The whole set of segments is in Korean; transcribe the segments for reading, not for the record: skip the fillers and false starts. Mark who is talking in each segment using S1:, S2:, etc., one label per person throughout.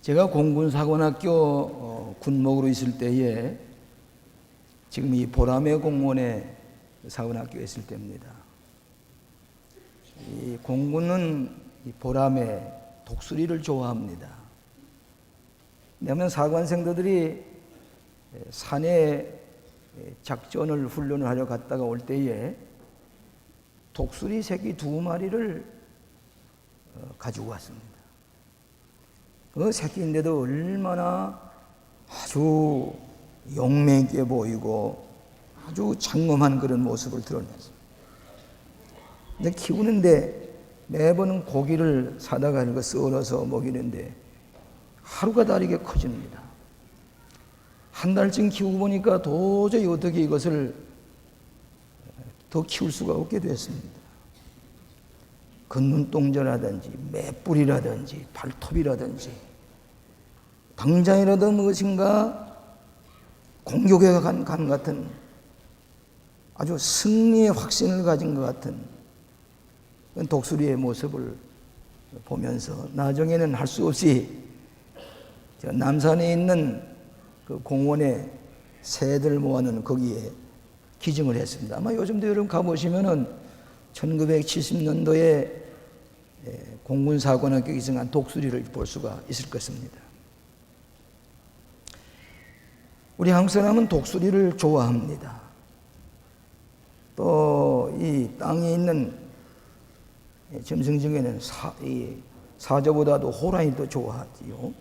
S1: 제가 공군사관학교 군목으로 있을 때에 지금 이 보라매 공원에 사관학교에 있을 때입니다. 이 공군은 이 보라매 독수리를 좋아합니다. 왜냐하면 사관생도들이 산에 작전을 훈련을 하려 갔다가 올 때에 독수리 새끼 2마리를 가지고 왔습니다. 그 새끼인데도 얼마나 아주 용맹 있게 보이고 아주 장엄한 그런 모습을 드러냈습니다. 근데 키우는데 매번 고기를 사다가 이거 썰어서 먹이는데 하루가 다르게 커집니다. 한 달쯤 키우고 보니까 도저히 어떻게 이것을 더 키울 수가 없게 됐습니다. 그 눈동자라든지 맷불이라든지 발톱이라든지 당장이라도 무엇인가 공격에 간 같은 아주 승리의 확신을 가진 것 같은 독수리의 모습을 보면서 나중에는 할 수 없이 남산에 있는 그 공원에 새들 모아놓은 거기에 기증을 했습니다. 아마 요즘도 여러분 가보시면은 1970년도에 공군사관학교 기증한 독수리를 볼 수가 있을 것입니다. 우리 한국 사람은 독수리를 좋아합니다. 또 이 땅에 있는 짐승 중에는 사자보다도 호랑이를 더 좋아하지요.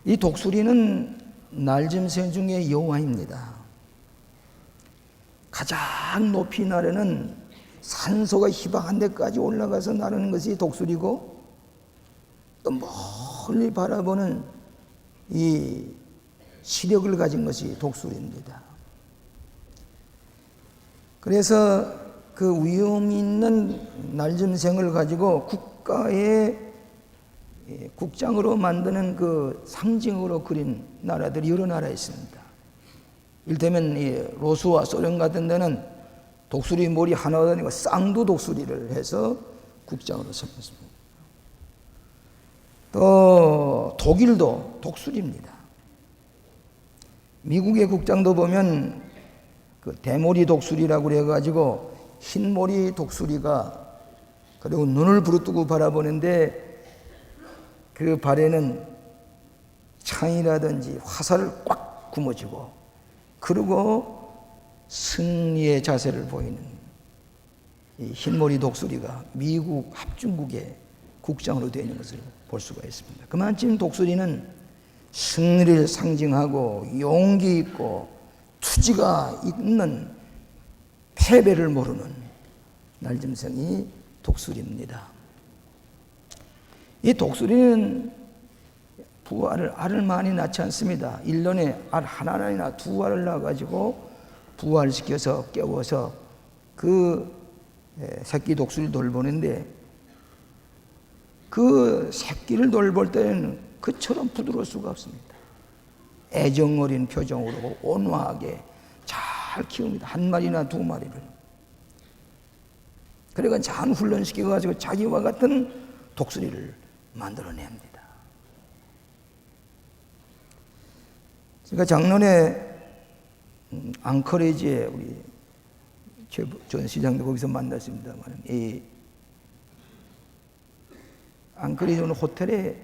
S1: 이 독수리는 날짐승 중에 여왕입니다. 가장 높이 나르는 산소가 희박한 데까지 올라가서 나르는 것이 독수리고, 또 멀리 바라보는 이 시력을 가진 것이 독수리입니다. 그래서 그 위험 있는 날짐승을 가지고 국가의 국장으로 만드는 그 상징으로 그린 나라들이 여러 나라 있습니다. 이를테면 이 로스와 소련 같은 데는 독수리 머리 하나가 아니고 쌍두 독수리를 해서 국장으로 삼았습니다. 또 독일도 독수리입니다. 미국의 국장도 보면 그 대머리 독수리라고 그래가지고 흰머리 독수리가 그리고 눈을 부릅뜨고 바라보는데 그 발에는 창이라든지 화살을 꽉 굶어쥐고 그리고 승리의 자세를 보이는 이 흰머리 독수리가 미국 합중국의 국장으로 되어 있는 것을 볼 수가 있습니다. 그만큼 독수리는 승리를 상징하고 용기 있고 투지가 있는 패배를 모르는 날짐승이 독수리입니다. 이 독수리는 알을 많이 낳지 않습니다. 1년에 알 하나나 2알을 낳아가지고 부활시켜서 깨워서 그 새끼 독수리를 돌보는데 그 새끼를 돌볼 때는 그처럼 부드러울 수가 없습니다. 애정 어린 표정으로 온화하게 잘 키웁니다. 1마리나 2마리를. 그러니까 잘 훈련시켜가지고 자기와 같은 독수리를 만들어냅니다. 제가 작년에 앙커리지에 우리 전 시장도 거기서 만났습니다만, 이 앙커리지 호텔에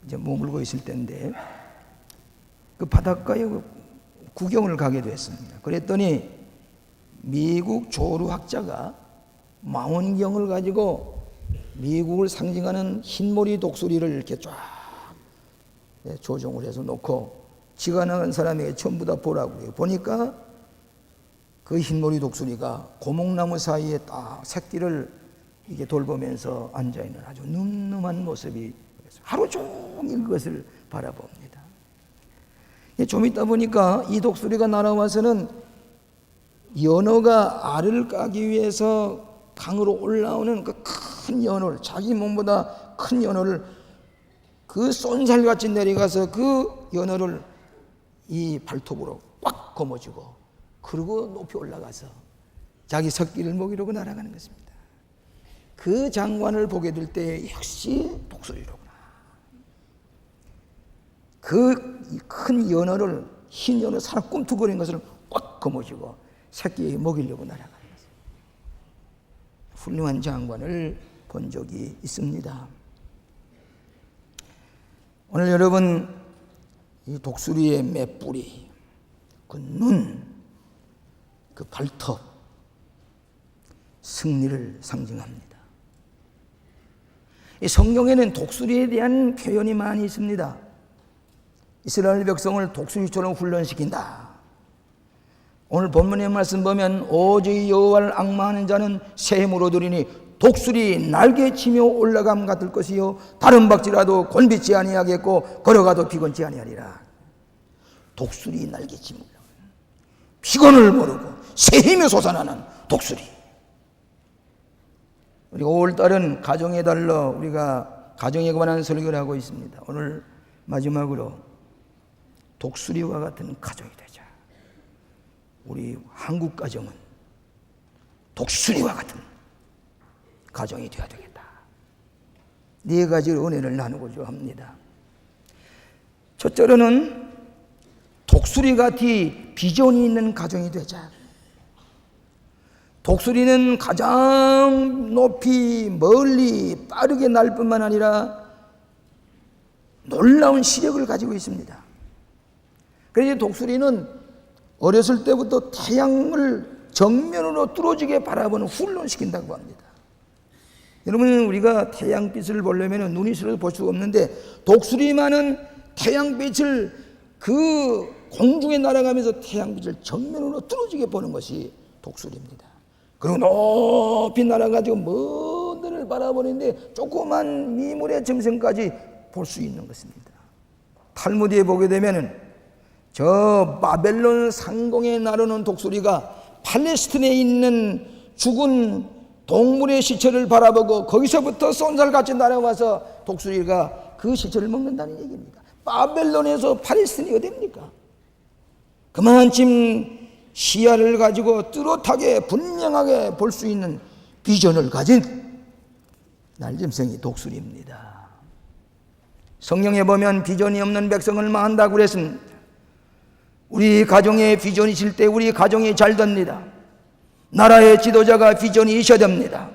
S1: 이제 머물고 있을 때인데 그 바닷가에 구경을 가게 됐습니다. 그랬더니 미국 조류학자가 망원경을 가지고 미국을 상징하는 흰머리 독수리를 이렇게 쫙 조종을 해서 놓고 지가 나간 사람에게 전부 다 보라고 해요. 보니까 그 흰머리 독수리가 고목나무 사이에 딱 새끼를 이게 돌보면서 앉아있는 아주 늠름한 모습이 하루 종일 그것을 바라봅니다. 좀 있다 보니까 이 독수리가 날아와서는 연어가 알을 까기 위해서 강으로 올라오는 그 큰 연어를, 자기 몸보다 큰 연어를 그 쏜살같이 내려가서 그 연어를 이 발톱으로 꽉 거머쥐고 그리고 높이 올라가서 자기 새끼를 먹이려고 날아가는 것입니다. 그 장관을 보게 될 때 역시 독수리로구나. 그 큰 연어를, 흰 연어 살아 꿈틀거리는 것을 꽉 거머쥐고 새끼에 먹이려고 날아가는 것입니다. 훌륭한 장관을 본 적이 있습니다. 오늘 여러분, 이 독수리의 맷뿌리, 그 눈, 그 발톱, 승리를 상징합니다. 이 성경에는 독수리에 대한 표현이 많이 있습니다. 이스라엘 백성을 독수리처럼 훈련시킨다. 오늘 본문의 말씀 보면 오직 여호와를 앙망하는 자는 새 힘으로 들이니 독수리 날개치며 올라감 같을 것이요 다른 박질라도 곤비치 아니하겠고 걸어가도 피곤치 아니하리라. 독수리 날개치며 피곤을 모르고 새 힘이 솟아나는 독수리. 우리가 5월달은 가정의 달로 우리가 가정에 관한 설교를 하고 있습니다. 오늘 마지막으로 독수리와 같은 가정이 되자. 우리 한국 가정은 독수리와 같은 가정이 되어야 되겠다. 4가지 은혜를 나누고자 합니다. 첫째로는 독수리같이 비전이 있는 가정이 되자. 독수리는 가장 높이 멀리 빠르게 날 뿐만 아니라 놀라운 시력을 가지고 있습니다. 그래서 독수리는 어렸을 때부터 태양을 정면으로 뚫어지게 바라보는 훈련시킨다고 합니다. 여러분, 우리가 태양빛을 보려면 눈이 있어서 볼 수가 없는데 독수리만은 태양빛을 그 공중에 날아가면서 태양빛을 정면으로 뚫어지게 보는 것이 독수리입니다. 그리고 높이 날아가지고 먼 데를 바라보는데 조그만 미물의 점성까지 볼 수 있는 것입니다. 탈무드에 보게 되면은 저 바벨론 상공에 나르는 독수리가 팔레스틴에 있는 죽은 동물의 시체를 바라보고 거기서부터 쏜살같이 날아와서 독수리가 그 시체를 먹는다는 얘기입니다. 바벨론에서 팔레스틴이 어디입니까? 그만큼 시야를 가지고 뚜렷하게 분명하게 볼 수 있는 비전을 가진 날짐승이 독수리입니다. 성경에 보면 비전이 없는 백성을 망한다고 그랬습니다. 우리 가정에 비전이 있을 때 우리 가정이 잘 됩니다. 나라의 지도자가 비전이 있어야 됩니다.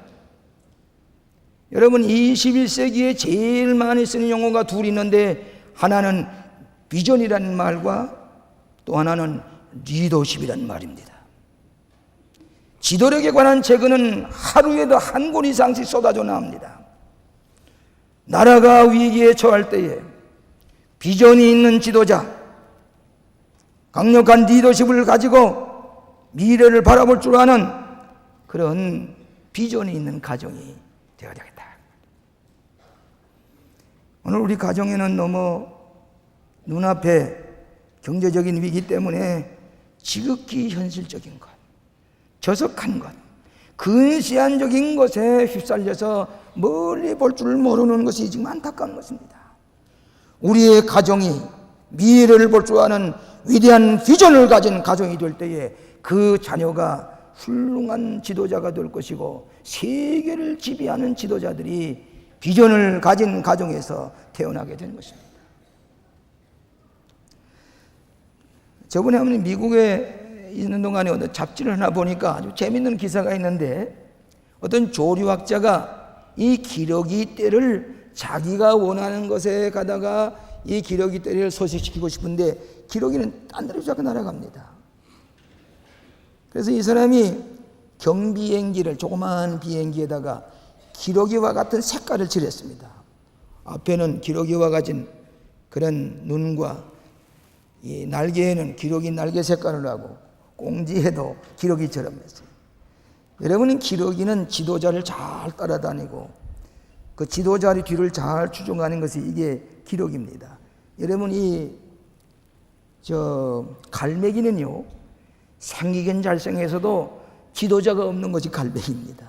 S1: 여러분, 21세기에 제일 많이 쓰는 용어가 둘 있는데 하나는 비전이라는 말과 또 하나는 리더십이라는 말입니다. 지도력에 관한 책은 하루에도 한 권 이상씩 쏟아져 나옵니다. 나라가 위기에 처할 때에 비전이 있는 지도자, 강력한 리더십을 가지고 미래를 바라볼 줄 아는 그런 비전이 있는 가정이 되어야 되겠다. 오늘 우리 가정에는 너무 눈앞에 경제적인 위기 때문에 지극히 현실적인 것, 저속한 것, 근시안적인 것에 휩쓸려서 멀리 볼 줄 모르는 것이 지금 안타까운 것입니다. 우리의 가정이 미래를 볼 줄 아는 위대한 비전을 가진 가정이 될 때에 그 자녀가 훌륭한 지도자가 될 것이고 세계를 지배하는 지도자들이 비전을 가진 가정에서 태어나게 되는 것입니다. 저번에 한번 미국에 있는 동안에 어떤 잡지를 하나 보니까 아주 재밌는 기사가 있는데 어떤 조류학자가 이 기러기 떼를 자기가 원하는 것에 가다가 이 기러기 떼를 서식시키고 싶은데 기러기는 딴 데로 자꾸 날아갑니다. 그래서 이 사람이 경비행기를 조그마한 비행기에다가 기러기와 같은 색깔을 칠했습니다. 앞에는 기러기와 같은 그런 눈과 이 날개에는 기러기 날개 색깔을 하고 꽁지에도 기러기처럼 했어요. 여러분은 기러기는 지도자를 잘 따라다니고 그 지도자의 뒤를 잘 추종하는 것이 이게 기러기입니다. 여러분 갈매기는요 생기긴 잘생겨서도 지도자가 없는 것이 갈매기입니다.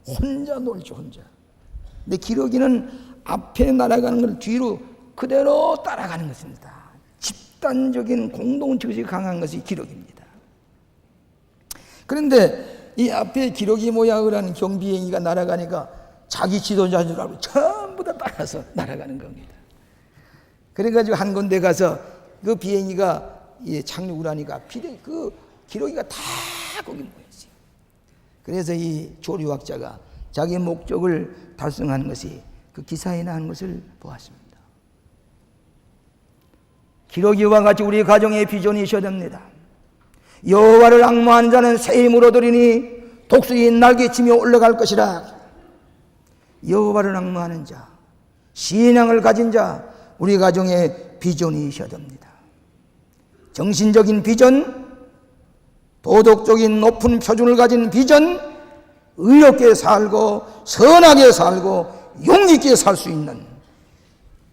S1: 혼자 놀죠, 혼자. 근데 기러기는 앞에 날아가는 걸 뒤로 그대로 따라가는 것입니다. 집단적인 공동체가 강한 것이 기러기입니다. 그런데 이 앞에 기러기 모양을 하는 경비행기가 날아가니까 자기 지도자인 줄 알고 전부 다 따라서 날아가는 겁니다. 그래가지고 한 군데 가서 그 비행기가 착륙을 하니까 그 기러기가 다 거기 모였어요. 그래서 이 조류학자가 자기 목적을 달성하는 것이 그 기사에 나온 것을 보았습니다. 기러기와 같이 우리 가정의 비전이 있어야 됩니다. 여호와를 앙모하는 자는 새 힘을 얻으리니 독수리 날개치며 올라갈 것이라. 여호와를 앙모하는 자, 신앙을 가진 자, 우리 가정의 비전이 있어야 됩니다. 정신적인 비전, 도덕적인 높은 표준을 가진 비전, 의롭게 살고 선하게 살고 용기 있게 살 수 있는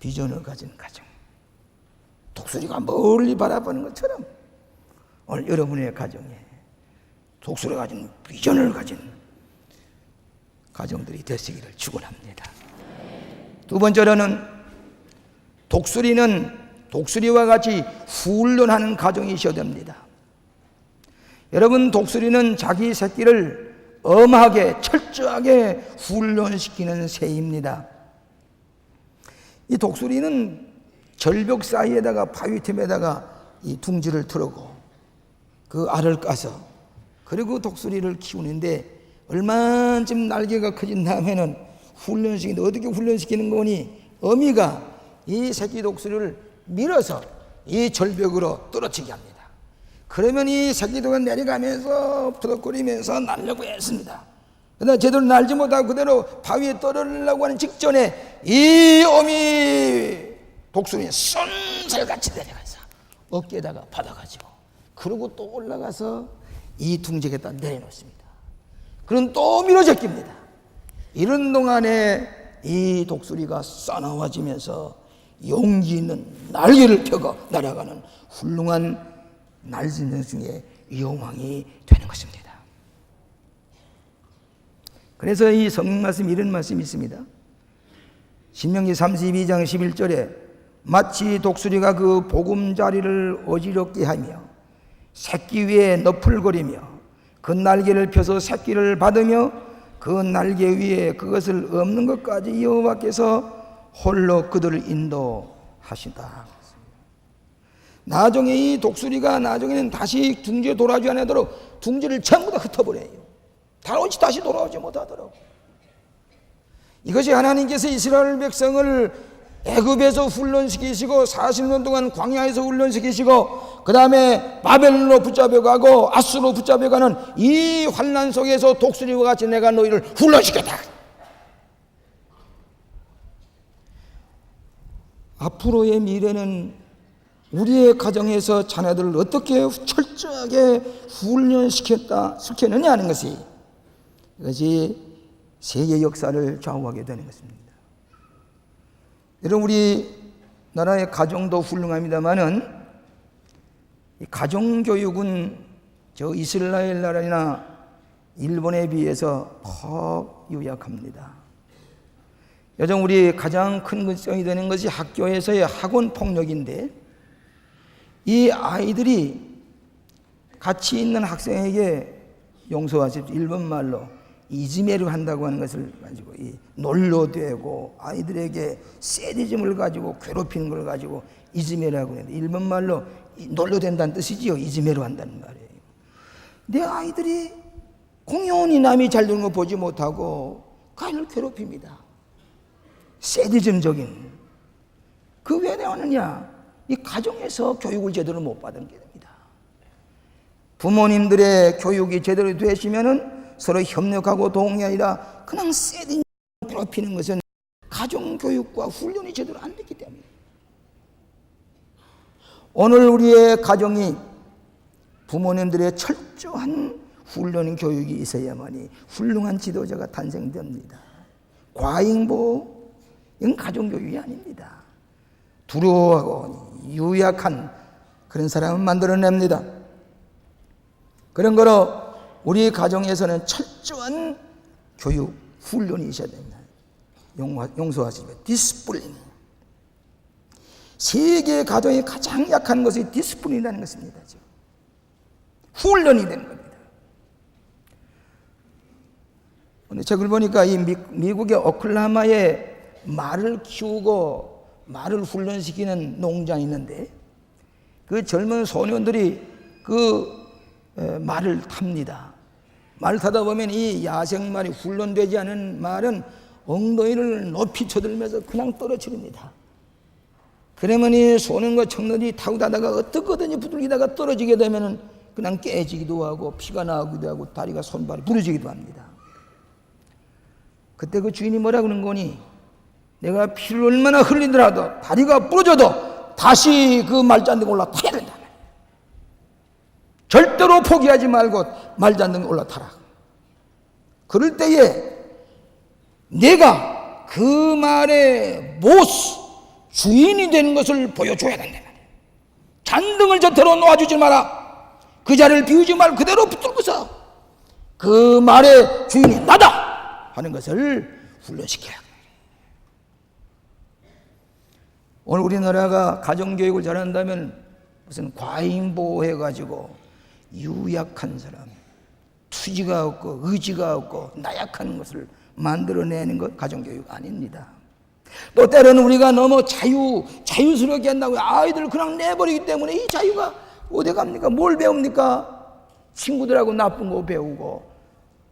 S1: 비전을 가진 가정. 독수리가 멀리 바라보는 것처럼 오늘 여러분의 가정에 독수리가 가진 비전을 가진 가정들이 되시기를 축원합니다. 두 번째로는 독수리와 같이 훈련하는 가정이 있어야 됩니다. 여러분, 독수리는 자기 새끼를 엄하게 철저하게 훈련시키는 새입니다. 이 독수리는 절벽 사이에다가 바위 틈에다가 이 둥지를 틀고 그 알을 까서 그리고 독수리를 키우는데 얼마쯤 날개가 커진 다음에는 어떻게 훈련시키는 거니 어미가 이 새끼 독수리를 밀어서 이 절벽으로 떨어지게 합니다. 그러면 이 새끼 독수리가 내려가면서 부덕거리면서 날려고 했습니다. 그러나 제대로 날지 못하고 그대로 바위에 떨어지려고 하는 직전에 이 어미 독수리는 쏜살같이 내려가서 어깨에다가 받아가지고 그러고 또 올라가서 이 둥지에다 내려놓습니다. 그럼 또 밀어제낍니다. 이런 동안에 이 독수리가 싸나워지면서 용기 있는 날개를 펴고 날아가는 훌륭한 날짐승 중에 여왕이 되는 것입니다. 그래서 이 성경 말씀 이런 말씀이 있습니다. 신명기 32장 11절에 마치 독수리가 그 보금자리를 어지럽게 하며 새끼 위에 너풀거리며 그 날개를 펴서 새끼를 받으며 그 날개 위에 그것을 엎는 것까지 여호와께서 홀로 그들을 인도하신다. 나중에 이 독수리가 나중에는 다시 둥지에 돌아오지 않도록 둥지를 전부 다 흩어버려요. 다시 돌아오지 못하도록. 이것이 하나님께서 이스라엘 백성을 애굽에서 훈련시키시고 40년 동안 광야에서 훈련시키시고 그 다음에 바벨론으로 붙잡혀가고 아수르로 붙잡혀가는 이 환난 속에서 독수리와 같이 내가 너희를 훈련시켰다. 앞으로의 미래는 우리의 가정에서 자녀들을 어떻게 철저하게 훈련시켰느냐 하는 것이 이것이 세계 역사를 좌우하게 되는 것입니다. 여러분, 우리 나라의 가정도 훌륭합니다만은 이 가정교육은 저 이스라엘 나라나 일본에 비해서 더 유약합니다. 여정 우리 가장 큰 걱정이 되는 것이 학교에서의 학원 폭력인데 이 아이들이 같이 있는 학생에게 용서하십시오. 일본 말로 이지메를 한다고 하는 것을 가지고 놀려대고 아이들에게 세디즘을 가지고 괴롭히는 걸 가지고 이지메라고 하는데 일본 말로 놀려댄다는 뜻이지요. 이지메로 한다는 말이에요. 내 아이들이 공연히 남이 잘 되는 거 보지 못하고 가인을 괴롭힙니다. 세디즘적인. 그 왜 나오느냐? 이 가정에서 교육을 제대로 못 받은 게 됩니다. 부모님들의 교육이 제대로 되시면은 서로 협력하고 도움이 아니라 그냥 세딩 괴롭히는 것은 가정교육과 훈련이 제대로 안 됐기 때문에 오늘 우리의 가정이 부모님들의 철저한 훈련 교육이 있어야만이 훌륭한 지도자가 탄생됩니다. 과잉보 이건 가정교육이 아닙니다. 두려워하고 유약한 그런 사람을 만들어냅니다. 그런 거로 우리 가정에서는 철저한 교육, 훈련이 있어야 됩니다. 용서하시면 디스플린. 세계 가정의 가장 약한 것이 디스플린이라는 것입니다. 지금. 훈련이 되는 겁니다. 오늘 책을 보니까 이 미국의 오클라호마에 말을 키우고 말을 훈련시키는 농장이 있는데 그 젊은 소년들이 그 말을 탑니다. 말을 타다 보면 이 야생말이 훈련되지 않은 말은 엉덩이를 높이 쳐들면서 그냥 떨어뜨립니다. 그러면 이 소년과 청년이 타고 가다가 어떻게든지 부들기다가 떨어지게 되면 그냥 깨지기도 하고 피가 나오기도 하고 다리가 손발이 부러지기도 합니다. 그때 그 주인이 뭐라 그러는 거니? 내가 피를 얼마나 흘리더라도 다리가 부러져도 다시 그 말잔등에 올라타야 된다. 절대로 포기하지 말고 말잔등에 올라타라. 그럴 때에 내가 그 말의 보스, 주인이 되는 것을 보여줘야 된다. 잔등을 저태로 놓아주지 마라. 그 자리를 비우지 말고 그대로 붙들고서 그 말의 주인이 나다 하는 것을 훈련시켜야 합니다. 오늘 우리나라가 가정교육을 잘한다면 무슨 과잉보호 해가지고 유약한 사람, 투지가 없고 의지가 없고 나약한 것을 만들어내는 것 가정교육 아닙니다. 또 때로는 우리가 너무 자유스럽게 한다고 아이들을 그냥 내버리기 때문에 이 자유가 어디 갑니까? 뭘 배웁니까? 친구들하고 나쁜 거 배우고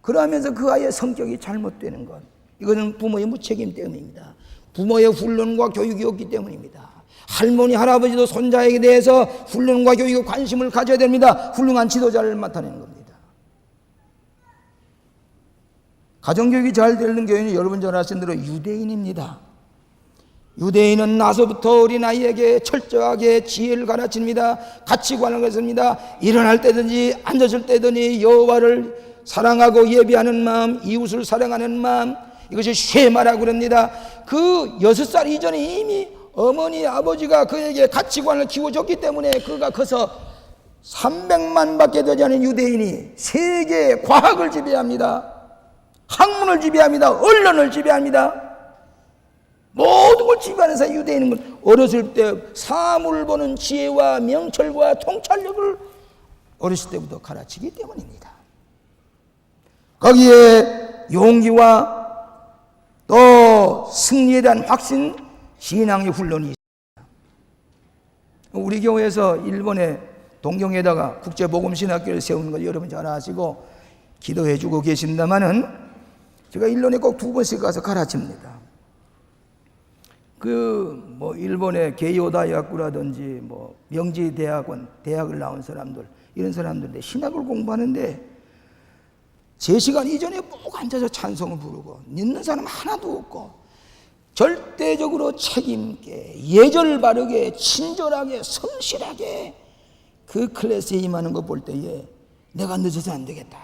S1: 그러면서 그 아이의 성격이 잘못되는 것. 이것은 부모의 무책임 때문입니다. 부모의 훈련과 교육이 없기 때문입니다. 할머니, 할아버지도 손자에게 대해서 훈련과 교육에 관심을 가져야 됩니다. 훌륭한 지도자를 나타내는 겁니다. 가정교육이 잘 되는 교회는 여러분 잘 아시는 대로 유대인입니다. 유대인은 나서부터 어린아이에게 철저하게 지혜를 가르칩니다. 가치관을 가르칩니다. 일어날 때든지 앉았을 때든지 여호와를 사랑하고 예배하는 마음, 이웃을 사랑하는 마음, 이것이 쉐마라고 그럽니다. 그 6살 이전에 이미 어머니, 아버지가 그에게 가치관을 키워줬기 때문에 그가 커서 300만 밖에 되지 않은 유대인이 세계 과학을 지배합니다. 학문을 지배합니다. 언론을 지배합니다. 모든 걸 지배하는 사람 유대인은 어렸을 때 사물을 보는 지혜와 명철과 통찰력을 어렸을 때부터 가르치기 때문입니다. 거기에 용기와 또 승리에 대한 확신, 신앙의 훈련이 있습니다. 우리 교회에서 일본의 동경에다가 국제복음신학교를 세우는 걸 여러분 잘 아시고 기도해 주고 계신다마는 제가 1년에 꼭 2번씩 가서 가르칩니다. 일본의 게이오 다이학구라든지 명지 대학원, 대학을 나온 사람들, 이런 사람들인데 신학을 공부하는데 제 시간 이전에 꼭 앉아서 찬송을 부르고 늦는 사람 하나도 없고 절대적으로 책임있게 예절 바르게 친절하게 성실하게 그 클래스에 임하는 거 볼 때에 내가 늦어서 안 되겠다.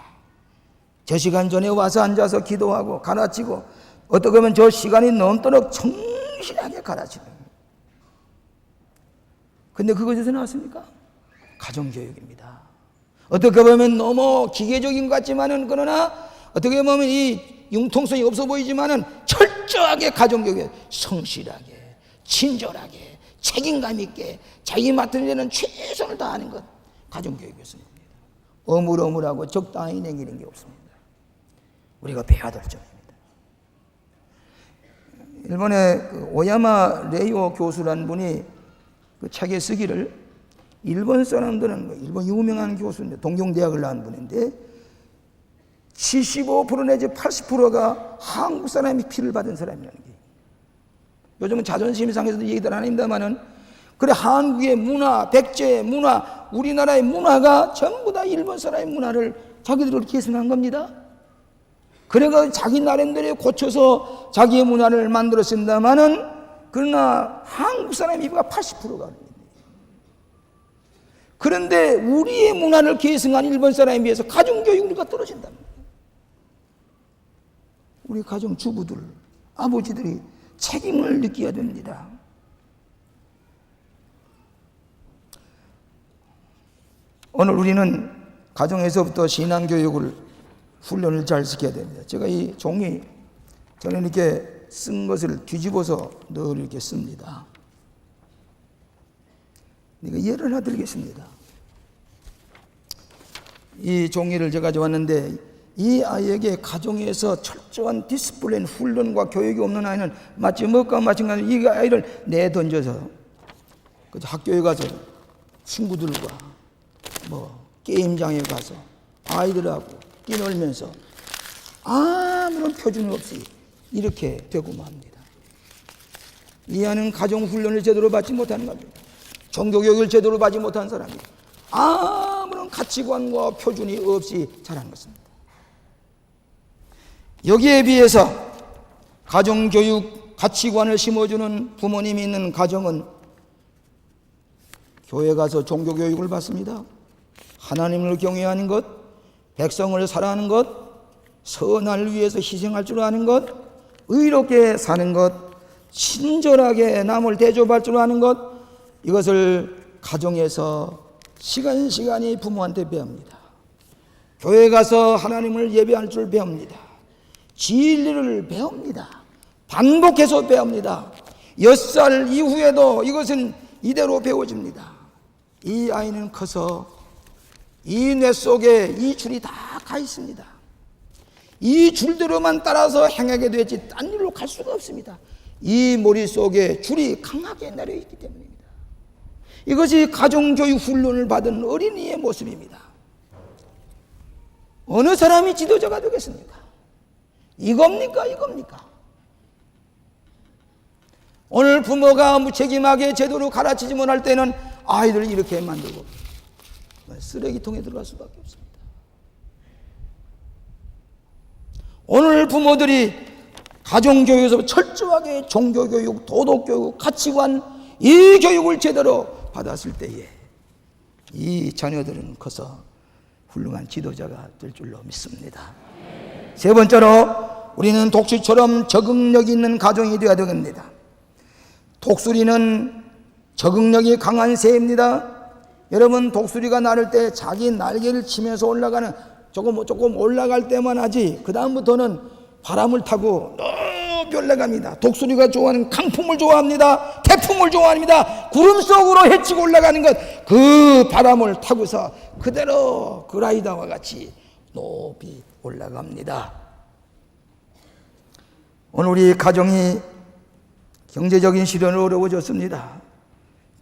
S1: 저 시간 전에 와서 앉아서 기도하고 가르치고 어떻게 보면 저 시간이 넘도록 성실하게 가르치는 거예요. 근데 그것에서 나왔습니까? 가정교육입니다. 어떻게 보면 너무 기계적인 것 같지만은 그러나 어떻게 보면 이 융통성이 없어 보이지만은 철저하게 가정교육에 성실하게 친절하게 책임감 있게 자기 맡은 일에는 최선을 다하는 것 가정교육이었습니다. 어물어물하고 적당히 내기는 게 없습니다. 우리가 배워야 될 점입니다. 일본의 오야마 레이오 교수라는 분이 그 책에 쓰기를 일본 사람들은 일본 유명한 교수인데 동경대학을 나온 분인데 75% 내지 80%가 한국 사람이 피를 받은 사람이라는 게 요즘은 자존심 상해서도 얘기들 안 합니다만은 그래 한국의 문화, 백제의 문화, 우리나라의 문화가 전부 다 일본 사람의 문화를 자기들이 계승한 겁니다. 그래가 자기 나름대로 고쳐서 자기의 문화를 만들어 쓴다마는 그러나 한국 사람의 피부가 80%가 그런데 우리의 문화를 계승한 일본 사람에 비해서 가정교육 우리가 떨어진답니다. 우리 가정 주부들, 아버지들이 책임을 느껴야 됩니다. 오늘 우리는 가정에서부터 신앙교육을 훈련을 잘 시켜야 됩니다. 제가 이 종이 저는 이렇게 쓴 것을 뒤집어서 늘 이렇게 씁니다. 예를 하나 드리겠습니다. 이 종이를 제가 가져왔는데 이 아이에게 가정에서 철저한 디스플레인 훈련과 교육이 없는 아이는 마치 뭐가 마찬가지로 이 아이를 내던져서 학교에 가서 친구들과 게임장에 가서 아이들하고 뛰놀면서 아무런 표준 없이 이렇게 되고만 합니다. 이 아이는 가정훈련을 제대로 받지 못하는 겁니다. 종교교육을 제대로 받지 못한 사람입니다. 아무런 가치관과 표준이 없이 자란 것입니다. 여기에 비해서 가정교육 가치관을 심어주는 부모님이 있는 가정은 교회 가서 종교교육을 받습니다. 하나님을 경외하는 것, 백성을 사랑하는 것, 선을 위해서 희생할 줄 아는 것, 의롭게 사는 것, 친절하게 남을 대접할 줄 아는 것, 이것을 가정에서 시간이 부모한테 배웁니다. 교회 가서 하나님을 예배할 줄 배웁니다. 진리를 배웁니다. 반복해서 배웁니다. 6살 이후에도 이것은 이대로 배워집니다. 이 아이는 커서 이 뇌 속에 이 줄이 다 가 있습니다. 이 줄대로만 따라서 행하게 되지 딴 일로 갈 수가 없습니다. 이 머릿속에 줄이 강하게 내려있기 때문입니다. 이것이 가정교육 훈련을 받은 어린이의 모습입니다. 어느 사람이 지도자가 되겠습니까? 이겁니까? 오늘 부모가 무책임하게 제대로 가르치지 못할 때는 아이들을 이렇게 만들고 쓰레기통에 들어갈 수밖에 없습니다. 오늘 부모들이 가정교육에서 철저하게 종교교육, 도덕교육, 가치관 이 교육을 제대로 받았을 때에 이 자녀들은 커서 훌륭한 지도자가 될 줄로 믿습니다. 세 번째로 우리는 독수리처럼 적응력 있는 가정이 되어야 됩니다. 독수리는 적응력이 강한 새입니다. 여러분, 독수리가 날을 때 자기 날개를 치면서 올라가는 조금 올라갈 때만 하지 그 다음부터는 바람을 타고 높이 올라갑니다. 독수리가 좋아하는 강풍을 좋아합니다. 태풍을 좋아합니다. 구름 속으로 헤치고 올라가는 것, 그 바람을 타고서 그대로 그라이더와 같이 높이 올라갑니다. 오늘 우리 가정이 경제적인 시련으로 어려워졌습니다.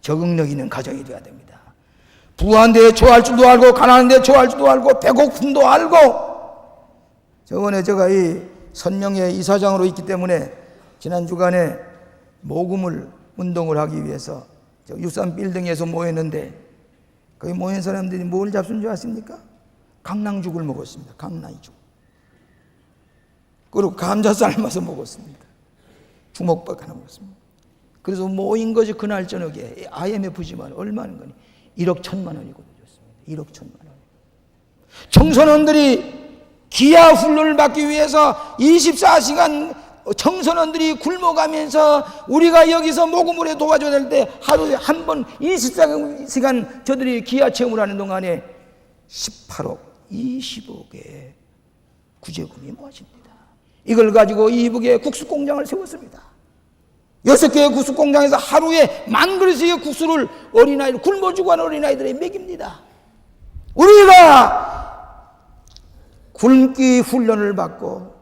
S1: 적응력 있는 가정이 되어야 됩니다. 부한데 좋아할 줄도 알고 가난한데 좋아할 줄도 알고 배고픔도 알고. 저번에 제가 이 선명의 이사장으로 있기 때문에 지난 주간에 모금을 운동을 하기 위해서 육산 빌딩에서 모였는데 거기 모인 사람들이 뭘 잡순 줄 아십니까? 강낭죽을 먹었습니다. 강낭죽. 그리고 감자 삶아서 먹었습니다. 주먹밥 하나 먹었습니다. 그래서 모인 것이 그날 저녁에 IMF지만 얼마는 거니? 1억 1천만 원이거든요. 1억 1천만 원. 청소년들이 기아 훈련을 받기 위해서 24시간 청소년들이 굶어가면서 우리가 여기서 모금을 도와줘야 될 때 하루에 한 번 24시간 저들이 기아 체험을 하는 동안에 18억 20억의 구제금이 모아집니다. 이걸 가지고 이북에 국수공장을 세웠습니다. 6개의 국수공장에서 하루에 10,000그릇의 국수를 어린아이들, 굶어 죽어가는 어린아이들에 먹입니다. 우리가 굶기 훈련을 받고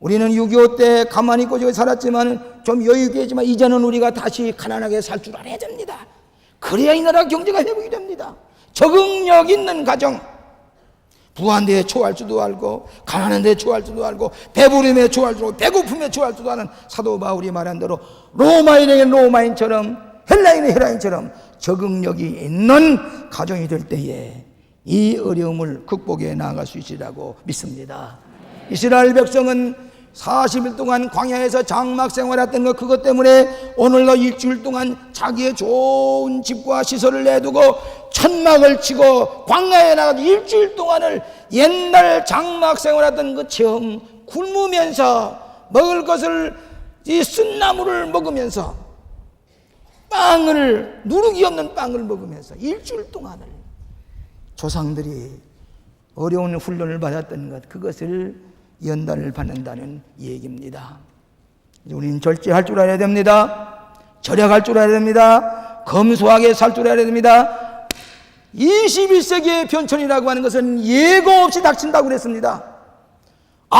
S1: 우리는 6.25 때 가만히 있고 살았지만 좀 여유있게 했지만 이제는 우리가 다시 가난하게 살 줄 알아야 됩니다. 그래야 이 나라 경제가 회복이 됩니다. 적응력 있는 가정, 부한데 좋아할 줄도 알고 가난한데 좋아할 줄도 알고 배부름에 좋아할 줄도 알고 배고픔에 좋아할 줄도 아는 사도 바울이 말한 대로 로마인에게 로마인처럼 헬라인에 헬라인처럼 적응력이 있는 가정이 될 때에 이 어려움을 극복해 나아갈 수 있으리라고 믿습니다. 이스라엘 백성은 40일 동안 광야에서 장막 생활했던 것, 그것 때문에 오늘도 일주일 동안 자기의 좋은 집과 시설을 내두고 천막을 치고 광야에 나가서 일주일 동안을 옛날 장막 생활했던 것처럼 굶으면서 먹을 것을 이 쓴나물을 먹으면서 빵을, 누룩이 없는 빵을 먹으면서 일주일 동안을 조상들이 어려운 훈련을 받았던 것, 그것을 연단을 받는다는 얘기입니다. 우리는 절제할 줄 알아야 됩니다. 절약할 줄 알아야 됩니다. 검소하게 살 줄 알아야 됩니다. 21세기의 변천이라고 하는 것은 예고 없이 닥친다고 그랬습니다.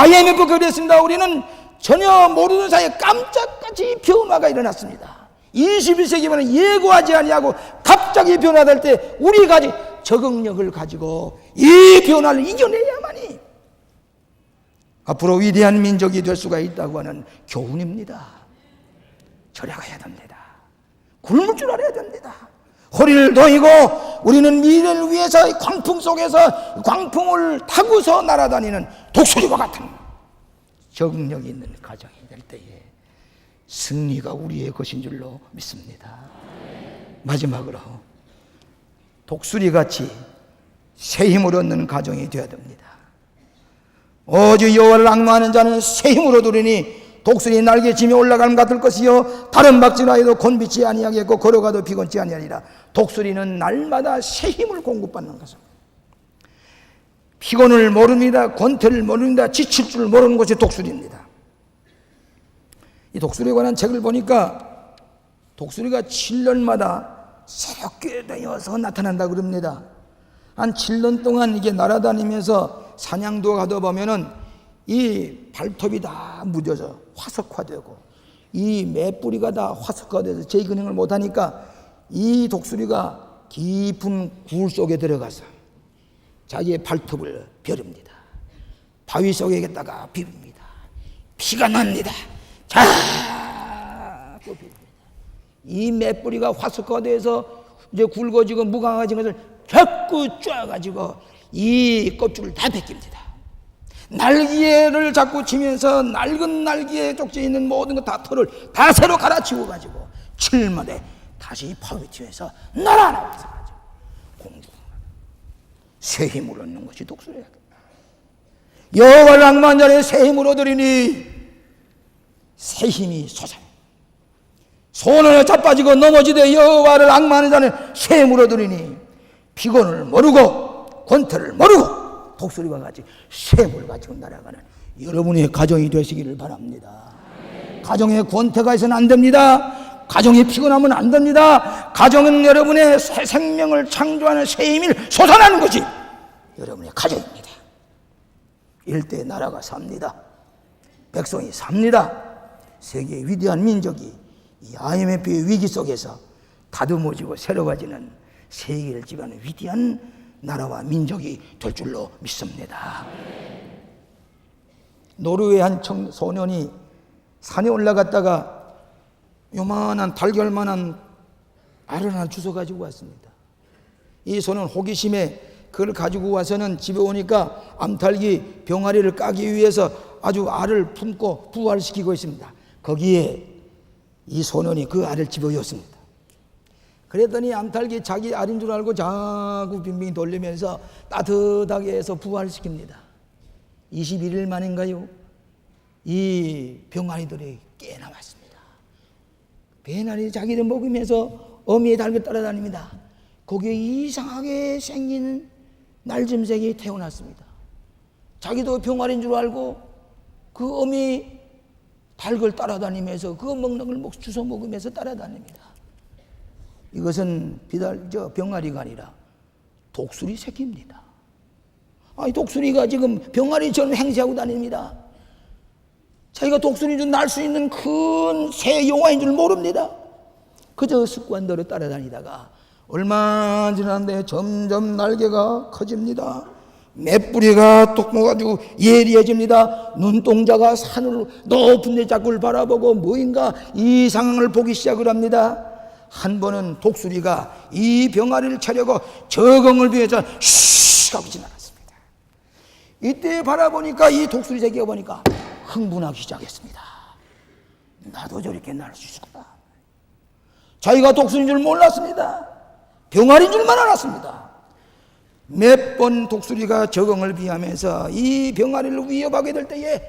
S1: IMF 그랬습니다. 우리는 전혀 모르는 사이에 깜짝같이 변화가 일어났습니다. 21세기에는 예고하지 아니하고 갑자기 변화될 때 우리가 적응력을 가지고 이 변화를 이겨내야만이 앞으로 위대한 민족이 될 수가 있다고 하는 교훈입니다. 절약해야 됩니다. 굶을 줄 알아야 됩니다. 허리를 동이고 우리는 미래를 위해서 광풍 속에서 광풍을 타고서 날아다니는 독수리와 같은 적응력이 있는 가정이 될 때에 승리가 우리의 것인 줄로 믿습니다. 마지막으로 독수리같이 새 힘을 얻는 가정이 되어야 됩니다. 오직 여호와를 앙망하는 자는 새 힘을 얻으리니 독수리 날개 지며 올라가는 같을 것이요 다른 박질하여도 곤비치 아니하겠고 걸어가도 피곤치 아니하리라. 독수리는 날마다 새 힘을 공급받는 것입니다. 피곤을 모릅니다. 권태를 모릅니다. 지칠 줄 모르는 것이 독수리입니다. 이 독수리에 관한 책을 보니까 독수리가 7년마다 새롭게 되어서 나타난다 그럽니다. 한 7년 동안 이게 날아다니면서 사냥도 가다 보면은 이 발톱이 다 무뎌져 화석화되고 이 매뿌리가 다 화석화돼서 재기능을 못하니까 이 독수리가 깊은 굴 속에 들어가서 자기의 발톱을 벼릅니다. 바위 속에다가 비웁니다. 피가 납니다. 자꾸 비웁니다. 이 매뿌리가 화석화돼서 이제 굵어지고 무광해진 것을 자꾸 쪼아가지고 이 껍질을 다 벗깁니다. 날개를 자꾸 치면서 낡은 날개에 쪽져 있는 모든 것 다 털을 다 새로 갈아치워 가지고 7년만에 다시 바위 튀어서 날아나와서 공중 새 힘을 얻는 것이 독수리야. 여호와를 앙망하는 자는 새 힘을 얻으리니 새 힘이 솟아 손을 자빠지고 넘어지되 여호와를 앙망하는 자는 새 힘을 얻으리니 피곤을 모르고 권태를 모르고 독수리와 같이 새 힘을 가지고 날아가는 여러분의 가정이 되시기를 바랍니다. 가정에 권태가 있어서는 안 됩니다. 가정에 피곤하면 안 됩니다. 가정은 여러분의 새 생명을 창조하는 새 힘을 솟아나는 것이 여러분의 가정입니다. 일대 나라가 삽니다. 백성이 삽니다. 세계의 위대한 민족이 이 IMF의 위기 속에서 다듬어지고 새로워지는 세계를 지배하는 위대한 나라와 민족이 될 줄로 믿습니다. 노르웨이 한 소년이 산에 올라갔다가 요만한 달걀만한 알을 하나 주워가지고 왔습니다. 이 소년 호기심에 그걸 가지고 와서는 집에 오니까 암탉이 병아리를 까기 위해서 아주 알을 품고 부활시키고 있습니다. 거기에 이 소년이 그 알을 집어넣었습니다. 그랬더니 암탉이 자기 알인 줄 알고 자꾸 빙빙 돌리면서 따뜻하게 해서 부활시킵니다. 21일 만인가요? 이 병아리들이 깨나왔습니다. 병아리 자기를 먹으면서 어미의 달걀 따라다닙니다. 거기에 이상하게 생긴 날짐승이 태어났습니다. 자기도 병아리인 줄 알고 그 어미 닭을 따라다니면서 그 먹는 걸 주워 먹으면서 따라다닙니다. 이것은 병아리가 아니라 독수리 새끼입니다. 이 독수리가 지금 병아리처럼 행세하고 다닙니다. 자기가 독수리인 줄 날 수 있는 큰 새 용화인 줄 모릅니다. 그저 습관대로 따라다니다가 얼마 지났는데 점점 날개가 커집니다. 매뿌리가 똑모가지고 예리해집니다. 눈동자가 산을 높은 데 자꾸 바라보고 뭐인가 이 상황을 보기 시작을 합니다. 한 번은 독수리가 이 병아리를 차려고 적응을 위해서 슉 하고 지나갔습니다. 이때 바라보니까 이 독수리 새끼가 보니까 흥분하기 시작했습니다. 나도 저렇게 날 수 있구나. 자기가 독수리인 줄 몰랐습니다. 병아리인 줄만 알았습니다. 몇 번 독수리가 적응을 비하면서 이 병아리를 위협하게 될 때에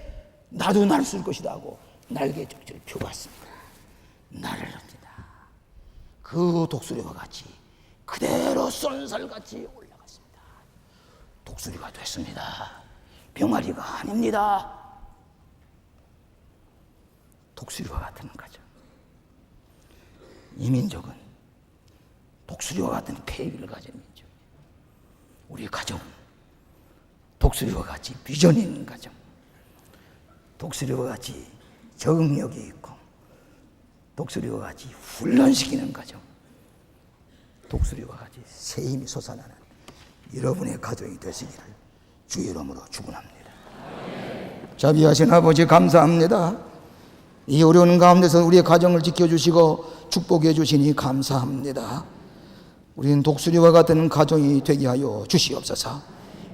S1: 나도 날 수 있을 것이다 하고 날개 쪽지를 펴봤습니다. 나를 합니다. 그 독수리와 같이 그대로 쏜살같이 올라갔습니다. 독수리가 됐습니다. 병아리가 아닙니다. 독수리와 같은 가정. 이 민족은 독수리와 같은 계획을 가진 민족이에요. 우리 가정은 독수리와 같이 비전이 있는 가정, 독수리와 같이 적응력이 있고 독수리와 같이 훈련시키는 가정, 독수리와 같이 새 힘이 솟아나는 여러분의 가정이 되시기를 주의 이름으로 축원합니다. 자비하신 아버지 감사합니다. 이 어려운 가운데서 우리의 가정을 지켜주시고 축복해 주시니 감사합니다. 우리는 독수리와 같은 가정이 되게 하여 주시옵소서.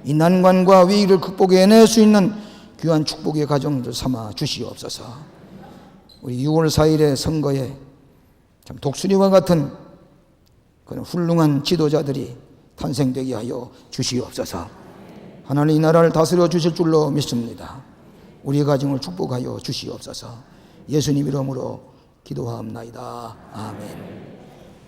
S1: 이 난관과 위기를 극복해낼 수 있는 귀한 축복의 가정들 삼아 주시옵소서. 우리 6월 4일의 선거에 참 독수리와 같은 그런 훌륭한 지도자들이 탄생되게 하여 주시옵소서. 하나님 이 나라를 다스려 주실 줄로 믿습니다. 우리의 가정을 축복하여 주시옵소서. 예수님 이름으로 기도하옵나이다. 아멘.